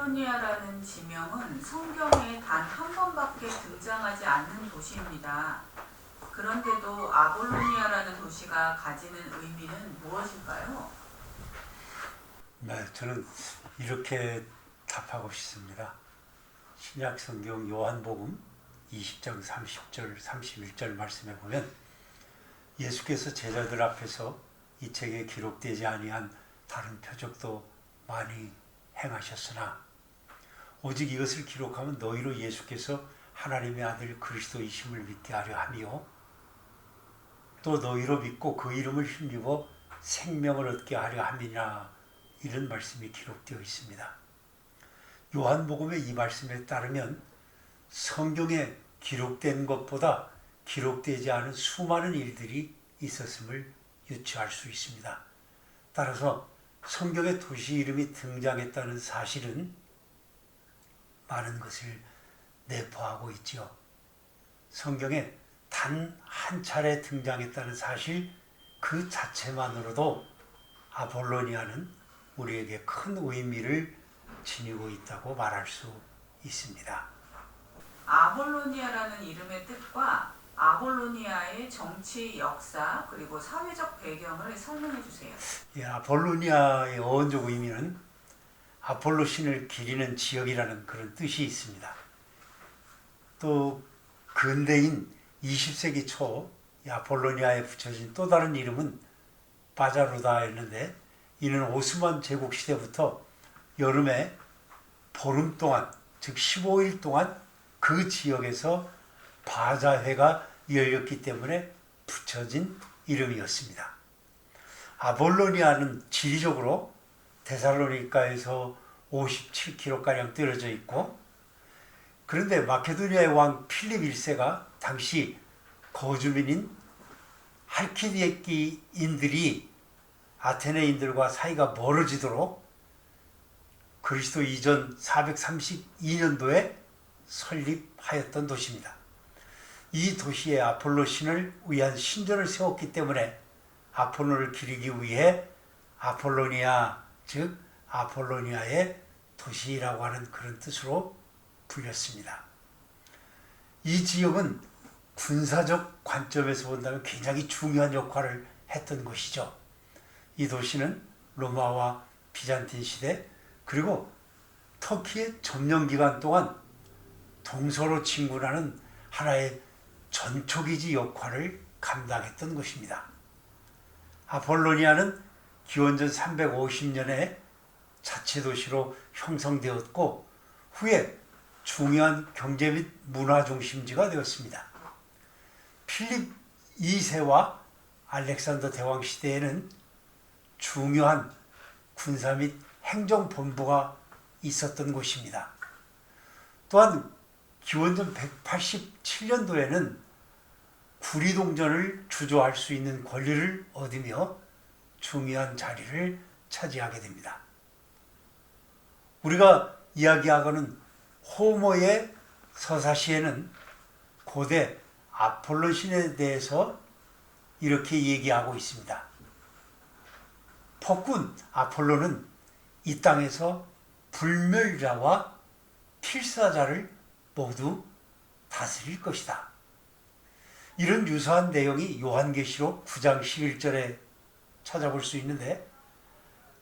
아볼로니아라는 지명은 성경에 단 한 번밖에 등장하지 않는 도시입니다. 그런데도 아볼로니아라는 도시가 가지는 의미는 무엇일까요? 네, 저는 이렇게 답하고 싶습니다. 신약 성경 요한복음 20장 30절 31절 말씀에 보면 예수께서 제자들 앞에서 이 책에 기록되지 아니한 다른 표적도 많이 행하셨으나 오직 이것을 기록하면 너희로 예수께서 하나님의 아들 그리스도이심을 믿게 하려 하며 또 너희로 믿고 그 이름을 힘입어 생명을 얻게 하려 함이라, 이런 말씀이 기록되어 있습니다. 요한복음의 이 말씀에 따르면 성경에 기록된 것보다 기록되지 않은 수많은 일들이 있었음을 유추할 수 있습니다. 따라서 성경에 도시 이름이 등장했다는 사실은 많은 것을 내포하고 있죠. 성경에 단 한 차례 등장했다는 사실 그 자체만으로도 아볼로니아는 우리에게 큰 의미를 지니고 있다고 말할 수 있습니다. 아볼로니아라는 이름의 뜻과 아볼로니아의 정치, 역사, 그리고 사회적 배경을 설명해 주세요. 아볼로니아의 어원적 의미는 아폴로 신을 기리는 지역이라는 그런 뜻이 있습니다. 또 근대인 20세기 초 아폴로니아에 붙여진 또 다른 이름은 바자루다였는데, 이는 오스만 제국 시대부터 여름에 보름 동안, 즉 15일 동안 그 지역에서 바자회가 열렸기 때문에 붙여진 이름이었습니다. 아볼로니아는 지리적으로 데살로니가에서 57km가량 떨어져 있고, 그런데 마케도니아의 왕 필립 1세가 당시 거주민인 할키디에키인들이 아테네인들과 사이가 멀어지도록 그리스도 이전 432년도에 설립하였던 도시입니다. 이 도시에 아폴로 신을 위한 신전을 세웠기 때문에 아폴로를 기리기 위해 아폴로니아, 즉 아폴로니아의 도시라고 하는 그런 뜻으로 불렸습니다. 이 지역은 군사적 관점에서 본다면 굉장히 중요한 역할을 했던 곳이죠. 이 도시는 로마와 비잔틴 시대 그리고 터키의 점령 기간 동안 동서로 진군하는 하나의 전초기지 역할을 감당했던 곳입니다. 아폴로니아는 기원전 350년에 자치도시로 형성되었고 후에 중요한 경제 및 문화 중심지가 되었습니다. 필립 2세와 알렉산더 대왕 시대에는 중요한 군사 및 행정본부가 있었던 곳입니다. 또한 기원전 187년도에는 구리동전을 주조할 수 있는 권리를 얻으며 중요한 자리를 차지하게 됩니다. 우리가 이야기하고는 호모의 서사시에는 고대 아폴로 신에 대해서 이렇게 얘기하고 있습니다. 폭군 아폴로는 이 땅에서 불멸자와 필사자를 모두 다스릴 것이다. 이런 유사한 내용이 요한계시록 9장 11절에 찾아볼 수 있는데,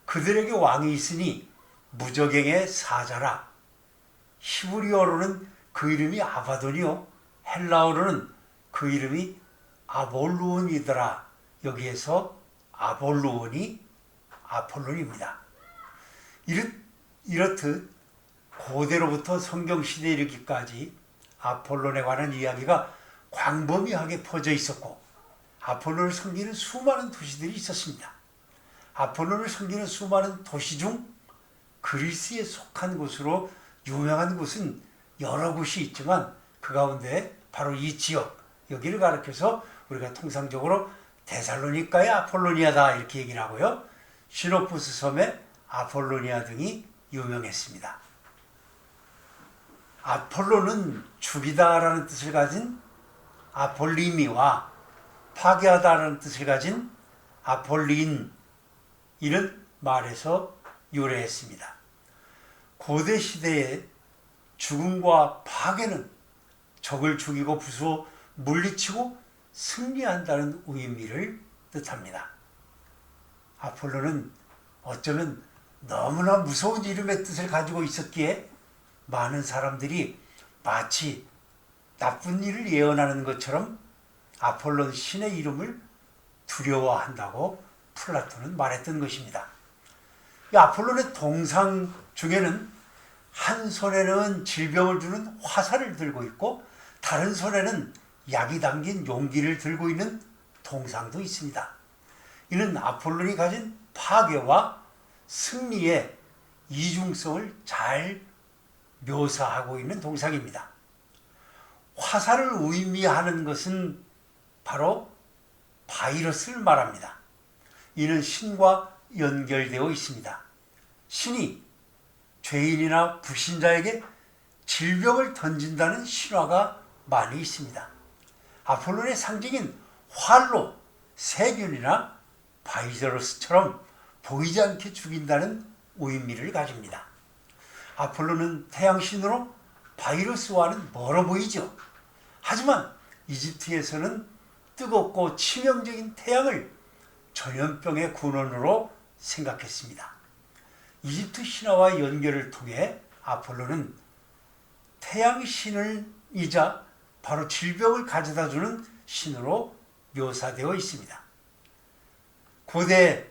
그들에게 왕이 있으니 무저갱의 사자라. 히브리어로는 그 이름이 아바돈이요 헬라어로는 그 이름이 아볼루온이더라. 여기에서 아볼루온이 아폴론입니다. 이렇듯 고대로부터 성경시대에 이르기까지 아폴론에 관한 이야기가 광범위하게 퍼져 있었고 아폴론을 섬기는 수많은 도시들이 있었습니다. 아폴론을 섬기는 수많은 도시 중 그리스에 속한 곳으로 유명한 곳은 여러 곳이 있지만 그 가운데 바로 이 지역, 여기를 가리켜서 우리가 통상적으로 데살로니가의 아폴로니아다 이렇게 얘기를 하고요. 시노푸스 섬의 아폴로니아 등이 유명했습니다. 아폴로는 죽이다라는 뜻을 가진 아폴리미와 파괴하다라는 뜻을 가진 아폴린, 이런 말에서 유래했습니다. 고대 시대의 죽음과 파괴는 적을 죽이고 부수어 물리치고 승리한다는 의미를 뜻합니다. 아폴로는 어쩌면 너무나 무서운 이름의 뜻을 가지고 있었기에 많은 사람들이 마치 나쁜 일을 예언하는 것처럼 아폴론 신의 이름을 두려워한다고 플라톤은 말했던 것입니다. 이 아폴론의 동상 중에는 한 손에는 질병을 주는 화살을 들고 있고 다른 손에는 약이 담긴 용기를 들고 있는 동상도 있습니다. 이는 아폴론이 가진 파괴와 승리의 이중성을 잘 묘사하고 있는 동상입니다. 화살을 의미하는 것은 바로 바이러스를 말합니다. 이는 신과 연결되어 있습니다. 신이 죄인이나 불신자에게 질병을 던진다는 신화가 많이 있습니다. 아폴론의 상징인 활로 세균이나 바이러스처럼 보이지 않게 죽인다는 의미를 가집니다. 아폴로는 태양신으로 바이러스와는 멀어 보이죠. 하지만 이집트에서는 뜨겁고 치명적인 태양을 전염병의 근원으로 생각했습니다. 이집트 신화와 연결을 통해 아폴로는 태양신이자 바로 질병을 가져다주는 신으로 묘사되어 있습니다. 고대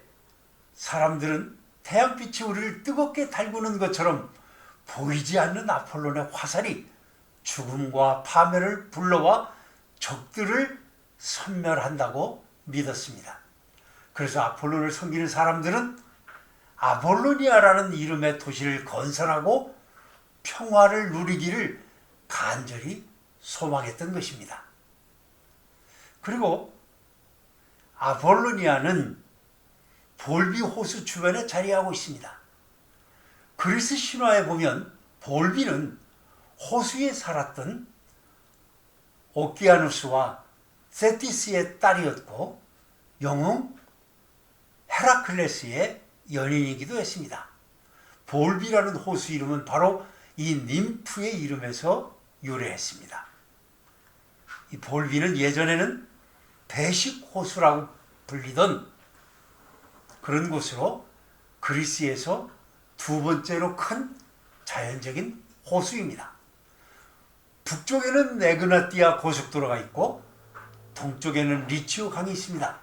사람들은 태양빛이 우리를 뜨겁게 달구는 것처럼 보이지 않는 아폴론의 화살이 죽음과 파멸을 불러와 적들을 섬멸한다고 믿었습니다. 그래서 아폴론을 섬기는 사람들은 아볼로니아라는 이름의 도시를 건설하고 평화를 누리기를 간절히 소망했던 것입니다. 그리고 아볼로니아는 볼비 호수 주변에 자리하고 있습니다. 그리스 신화에 보면 볼비는 호수에 살았던 오키아누스와 세티스의 딸이었고 영웅 헤라클레스의 연인이기도 했습니다. 볼비라는 호수 이름은 바로 이 님프의 이름에서 유래했습니다. 이 볼비는 예전에는 배식 호수라고 불리던 그런 곳으로 그리스에서 두 번째로 큰 자연적인 호수입니다. 북쪽에는 에그나띠아 고속도로가 있고 동쪽에는 리치오 강이 있습니다.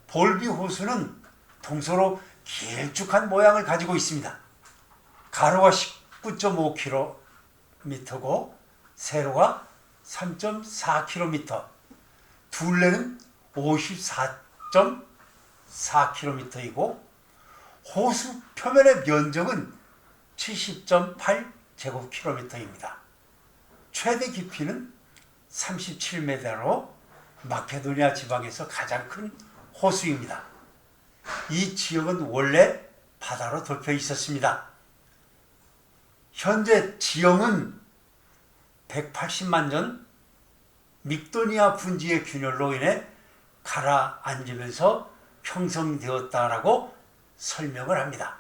볼비 호수는 동서로 길쭉한 모양을 가지고 있습니다. 가로가 19.5km고 세로가 3.4km, 둘레는 54.4km이고 호수 표면의 면적은 70.8제곱킬로미터입니다. 최대 깊이는 37m로 마케도니아 지방에서 가장 큰 호수입니다. 이 지역은 원래 바다로 덮여 있었습니다. 현재 지형은 180만 년 믹도니아 분지의 균열로 인해 가라앉으면서 형성되었다라고 설명을 합니다.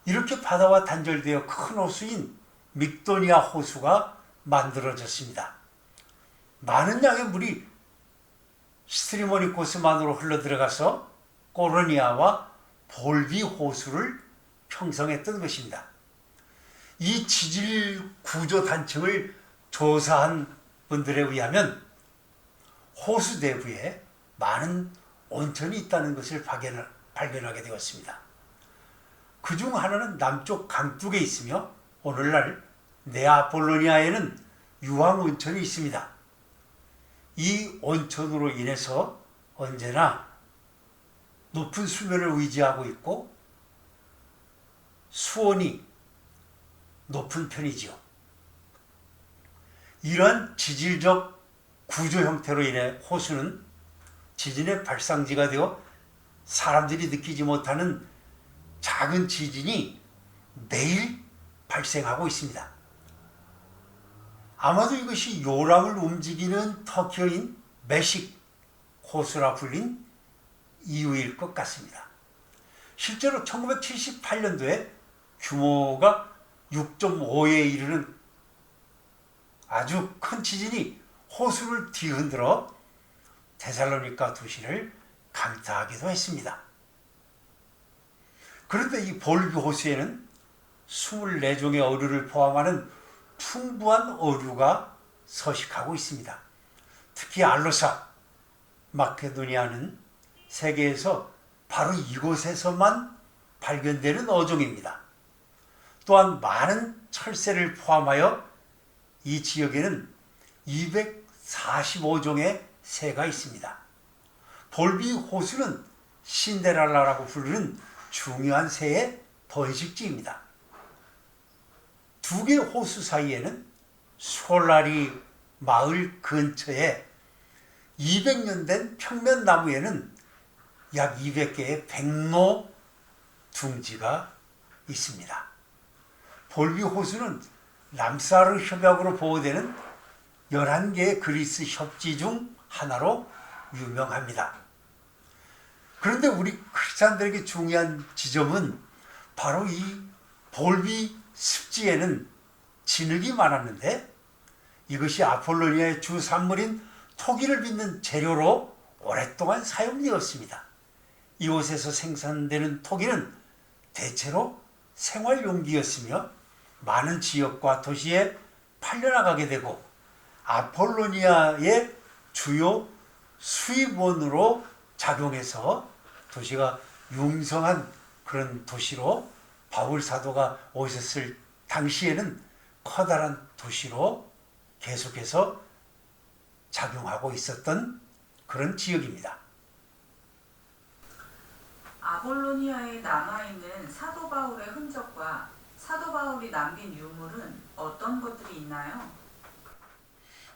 이렇게 바다와 단절되어 큰 호수인 믹도니아 호수가 만들어졌습니다. 많은 양의 물이 스트리모니코스만으로 흘러들어가서 코르니아와 볼비 호수를 형성했던 것입니다. 이 지질 구조 단층을 조사한 분들에 의하면 호수 내부에 많은 온천이 있다는 것을 발견하게 되었습니다. 그중 하나는 남쪽 강둑에 있으며 오늘날 네아폴로니아에는 유황 온천이 있습니다. 이 온천으로 인해서 언제나 높은 수면을 의지하고 있고 수온이 높은 편이지요. 이러한 지질적 구조 형태로 인해 호수는 지진의 발상지가 되어 사람들이 느끼지 못하는 작은 지진이 매일 발생하고 있습니다. 아마도 이것이 요람을 움직이는 터키어인 메식 호수라 불린 이유일 것 같습니다. 실제로 1978년도에 규모가 6.5에 이르는 아주 큰 지진이 호수를 뒤흔들어 데살로니가 도시를 강타하기도 했습니다. 그런데 이 볼비 호수에는 24종의 어류를 포함하는 풍부한 어류가 서식하고 있습니다. 특히 알로사, 마케도니아는 세계에서 바로 이곳에서만 발견되는 어종입니다. 또한 많은 철새를 포함하여 이 지역에는 245종의 새가 있습니다. 볼비 호수는 신데렐라라고 부르는 중요한 새의 번식지입니다. 두 개의 호수 사이에는 솔라리 마을 근처에 200년 된 평면나무에는 약 200개의 백로 둥지가 있습니다. 볼비 호수는 람사르 협약으로 보호되는 11개의 그리스 협지 중 하나로 유명합니다. 그런데 우리 크리스찬들에게 중요한 지점은 바로 이 볼비 습지에는 진흙이 많았는데 이것이 아폴로니아의 주 산물인 토기를 빚는 재료로 오랫동안 사용되었습니다. 이곳에서 생산되는 토기는 대체로 생활용기였으며 많은 지역과 도시에 팔려나가게 되고 아폴로니아의 주요 수입원으로 작용해서 도시가 융성한 그런 도시로 바울 사도가 오셨을 당시에는 커다란 도시로 계속해서 작용하고 있었던 그런 지역입니다. 아볼로니아에 남아있는 사도 바울의 흔적과 사도 바울이 남긴 유물은 어떤 것들이 있나요?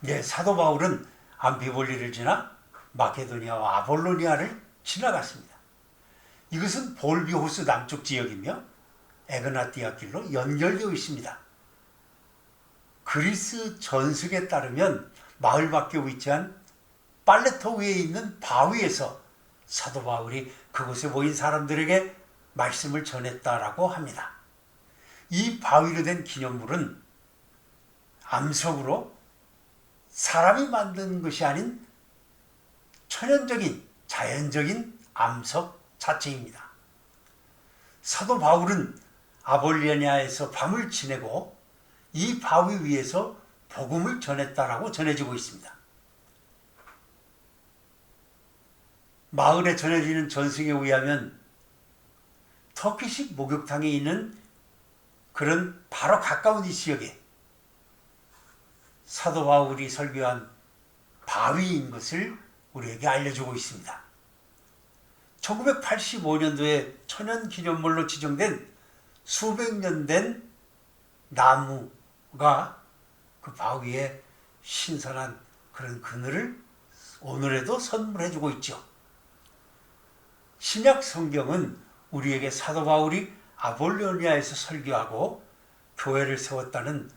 네, 사도 바울은 암피볼리를 지나 마케도니아와 아볼로니아를 지나갔습니다. 이것은 볼비 호수 남쪽 지역이며 에그나티아 길로 연결되어 있습니다. 그리스 전승에 따르면 마을 밖에 위치한 빨레토 위에 있는 바위에서 사도 바울이 그곳에 모인 사람들에게 말씀을 전했다라고 합니다. 이 바위로 된 기념물은 암석으로 사람이 만든 것이 아닌 천연적인 자연적인 암석 자체입니다. 사도 바울은 아볼로니아에서 밤을 지내고 이 바위 위에서 복음을 전했다라고 전해지고 있습니다. 마을에 전해지는 전승에 의하면 터키식 목욕탕이 있는 그런 바로 가까운 이 지역에 사도 바울이 설교한 바위인 것을 우리에게 알려주고 있습니다. 1985년도에 천연기념물로 지정된 수백 년 된 나무가 그 바위에 신선한 그런 그늘을 오늘에도 선물해주고 있죠. 신약 성경은 우리에게 사도 바울이 아볼로니아에서 설교하고 교회를 세웠다는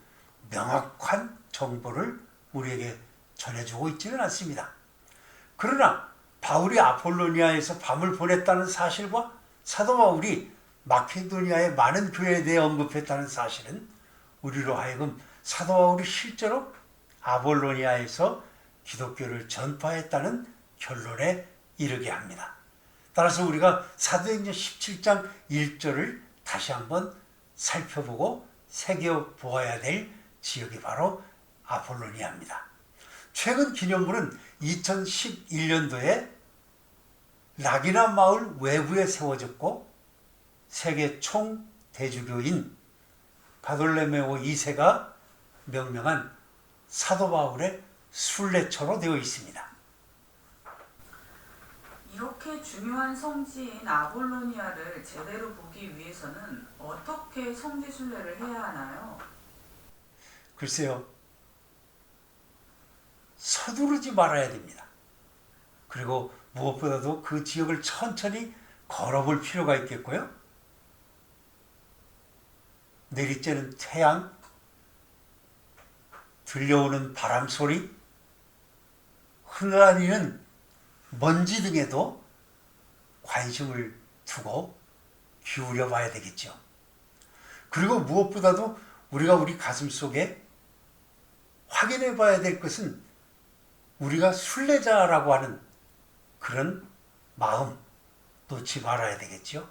명확한 정보를 우리에게 전해주고 있지는 않습니다. 그러나 바울이 아폴로니아에서 밤을 보냈다는 사실과 사도 바울이 마케도니아의 많은 교회에 대해 언급했다는 사실은 우리로 하여금 사도 바울이 실제로 아볼로니아에서 기독교를 전파했다는 결론에 이르게 합니다. 따라서 우리가 사도행전 17장 1절을 다시 한번 살펴보고 새겨보아야 될 지역이 바로 아폴로니아입니다. 최근 기념물은 2011년도에 라기나 마을 외부에 세워졌고 세계 총대주교인 바돌레메오 2세가 명명한 사도 바울의 순례처로 되어 있습니다. 이렇게 중요한 성지인 아볼로니아를 제대로 보기 위해서는 어떻게 성지 순례를 해야 하나요? 글쎄요, 서두르지 말아야 됩니다. 그리고 무엇보다도 그 지역을 천천히 걸어볼 필요가 있겠고요. 내리쬐는 태양, 들려오는 바람 소리, 흘러다니는 먼지 등에도 관심을 두고 기울여 봐야 되겠죠. 그리고 무엇보다도 우리가 우리 가슴 속에 확인해 봐야 될 것은 우리가 순례자라고 하는 그런 마음 놓지 말아야 되겠죠.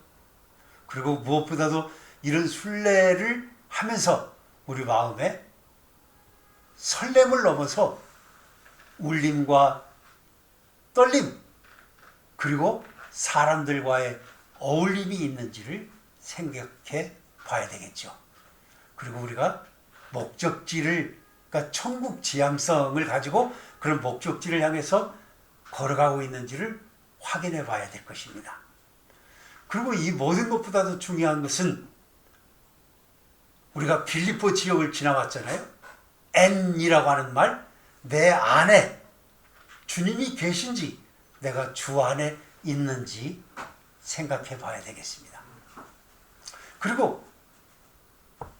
그리고 무엇보다도 이런 순례를 하면서 우리 마음에 설렘을 넘어서 울림과 떨림, 그리고 사람들과의 어울림이 있는지를 생각해 봐야 되겠죠. 그리고 우리가 목적지를, 그러니까 천국 지향성을 가지고 그런 목적지를 향해서 걸어가고 있는지를 확인해 봐야 될 것입니다. 그리고 이 모든 것보다도 중요한 것은 우리가 빌립보 지역을 지나왔잖아요. N이라고 하는 말, 내 안에 주님이 계신지, 내가 주 안에 있는지 생각해 봐야 되겠습니다. 그리고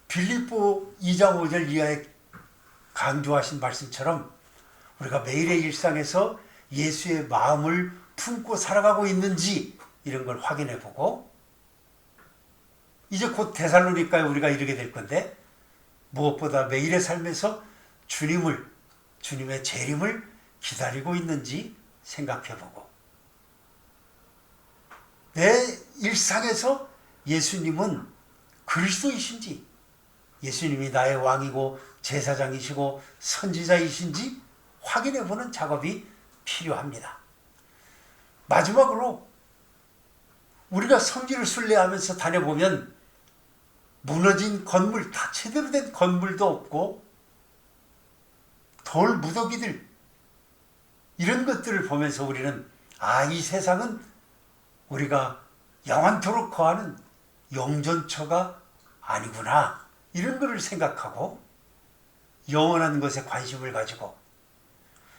빌립보 2장 5절 이하에 강조하신 말씀처럼 우리가 매일의 일상에서 예수의 마음을 품고 살아가고 있는지 이런 걸 확인해 보고, 이제 곧 데살로니가에 우리가 이르게 될 건데 무엇보다 매일의 삶에서 주님의 재림을 기다리고 있는지 생각해 보고, 내 일상에서 예수님은 그리스도이신지, 예수님이 나의 왕이고 제사장이시고 선지자이신지 확인해 보는 작업이 필요합니다. 마지막으로 우리가 성지를 순례하면서 다녀보면 무너진 건물, 다 제대로 된 건물도 없고 돌 무더기들, 이런 것들을 보면서 우리는 이 세상은 우리가 영원토록 거하는 영존처가 아니구나, 이런 것을 생각하고 영원한 것에 관심을 가지고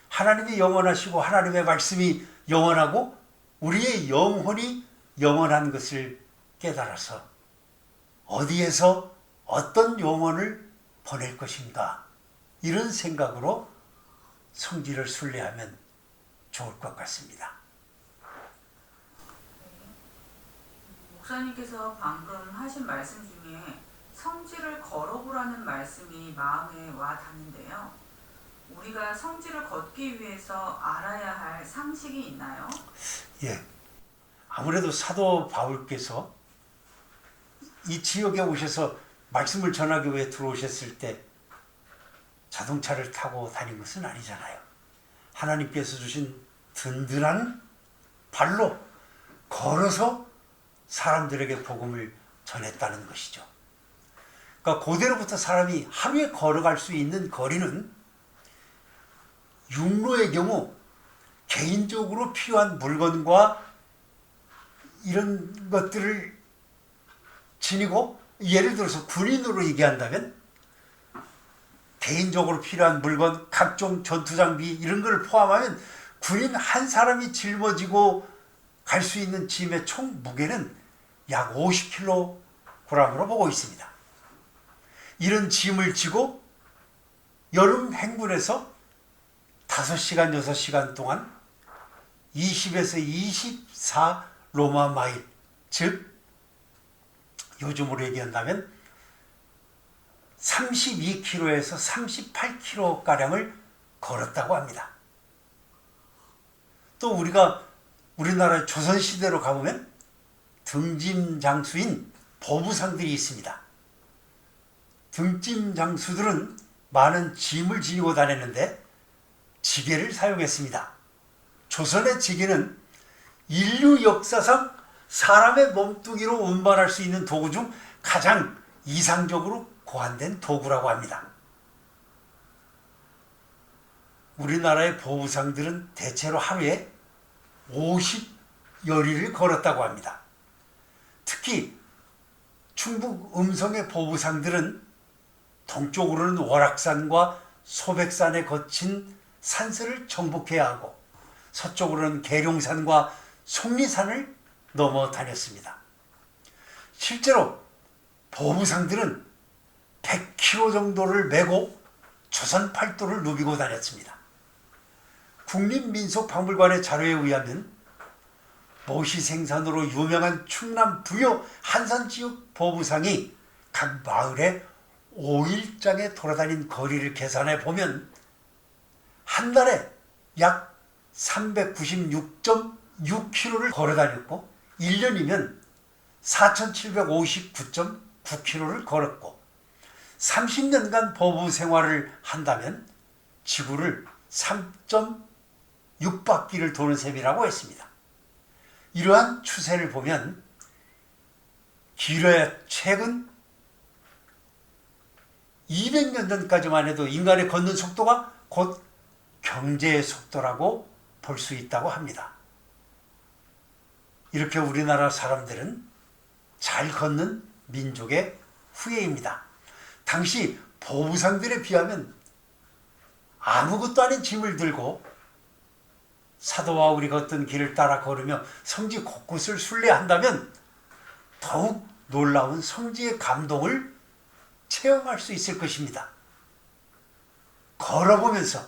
하나님이 영원하시고 하나님의 말씀이 영원하고 우리의 영혼이 영원한 것을 깨달아서 어디에서 어떤 영혼을 보낼 것인가, 이런 생각으로 성지를 순례하면 좋을 것 같습니다. 목사님께서 방금 하신 말씀 중에 성지를 걸어보라는 말씀이 마음에 와 닿는데요. 우리가 성지를 걷기 위해서 알아야 할 상식이 있나요? 예. 아무래도 사도 바울께서 이 지역에 오셔서 말씀을 전하기 위해 들어오셨을 때 자동차를 타고 다닌 것은 아니잖아요. 하나님께서 주신 든든한 발로 걸어서 사람들에게 복음을 전했다는 것이죠. 그러니까 고대로부터 사람이 하루에 걸어갈 수 있는 거리는 육로의 경우 개인적으로 필요한 물건과 이런 것들을 지니고, 예를 들어서 군인으로 얘기한다면 개인적으로 필요한 물건, 각종 전투장비 이런 걸 포함하면 군인 한 사람이 짊어지고 갈 수 있는 짐의 총 무게는 약 50kg으로 보고 있습니다. 이런 짐을 지고 여름 행군에서 5시간, 6시간 동안 20에서 24 로마 마일, 즉 요즘으로 얘기한다면 32km에서 38km가량을 걸었다고 합니다. 또 우리가 우리나라 조선시대로 가보면 등짐 장수인 보부상들이 있습니다. 등짐 장수들은 많은 짐을 지니고 다녔는데 지게를 사용했습니다. 조선의 지게는 인류 역사상 사람의 몸뚱이로 운반할 수 있는 도구 중 가장 이상적으로 고안된 도구라고 합니다. 우리나라의 보부상들은 대체로 하루에 50여리를 걸었다고 합니다. 특히 충북 음성의 보부상들은 동쪽으로는 월악산과 소백산에 거친 산세를 정복해야 하고 서쪽으로는 계룡산과 속리산을 넘어 다녔습니다. 실제로 보부상들은 100km 정도를 메고 조선 팔도를 누비고 다녔습니다. 국립민속박물관의 자료에 의하면 모시생산으로 유명한 충남 부여 한산 지역 보부상이 각 마을에 5일장에 돌아다닌 거리를 계산해 보면 한 달에 약 396.6km를 걸어 다녔고 1년이면 4759.9km를 걸었고 30년간 보부 생활을 한다면 지구를 3.6바퀴를 도는 셈이라고 했습니다. 이러한 추세를 보면 길어야 최근 200년 전까지만 해도 인간의 걷는 속도가 곧 경제의 속도라고 볼 수 있다고 합니다. 이렇게 우리나라 사람들은 잘 걷는 민족의 후예입니다. 당시 보부상들에 비하면 아무것도 아닌 짐을 들고 사도 바울이 걷던 길을 따라 걸으며 성지 곳곳을 순례한다면 더욱 놀라운 성지의 감동을 체험할 수 있을 것입니다. 걸어보면서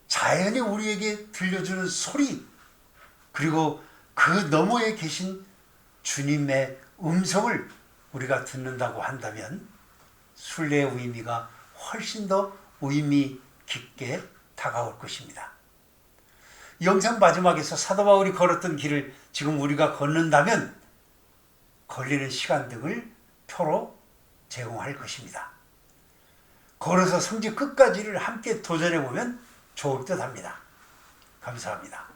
자연이 우리에게 들려주는 소리, 그리고 그 너머에 계신 주님의 음성을 우리가 듣는다고 한다면 순례의 의미가 훨씬 더 의미 깊게 다가올 것입니다. 영상 마지막에서 사도 바울이 걸었던 길을 지금 우리가 걷는다면 걸리는 시간 등을 표로 제공할 것입니다. 걸어서 성지 끝까지를 함께 도전해 보면 좋을 듯 합니다. 감사합니다.